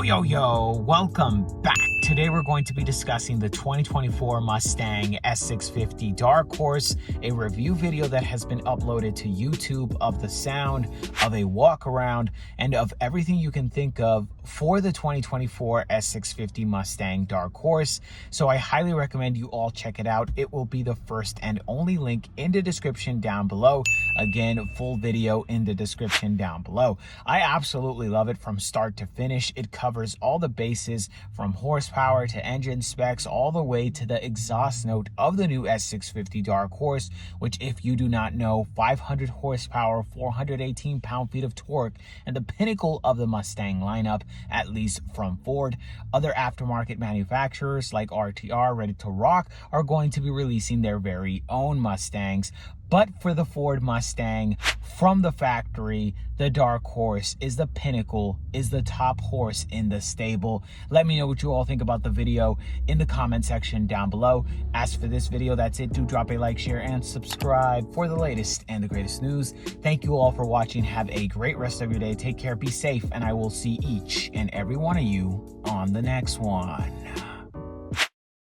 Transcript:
Yo, welcome back. Today we're going to be discussing the 2024 Mustang S650 Dark Horse, a review video that has been uploaded to YouTube of the sound, of a walk around, and of everything you can think of for the 2024 S650 Mustang Dark Horse. So I highly recommend you all check it out. It will be the first and only link in the description down below. Again, full video in the description down below. I absolutely love it from start to finish. It covers all the bases from horsepower to engine specs all the way to the exhaust note of the new S650 Dark Horse, which, if you do not know, 500 horsepower, 418 pound-feet of torque, and the pinnacle of the Mustang lineup, at least from Ford. Other aftermarket manufacturers like RTR, Ready to Rock, are going to be releasing their very own Mustangs. But for the Ford Mustang, from the factory, the Dark Horse is the pinnacle, is the top horse in the stable. Let me know what you all think about the video in the comment section down below. As for this video, that's it. Do drop a like, share, and subscribe for the latest and the greatest news. Thank you all for watching. Have a great rest of your day. Take care, be safe, and I will see each and every one of you on the next one.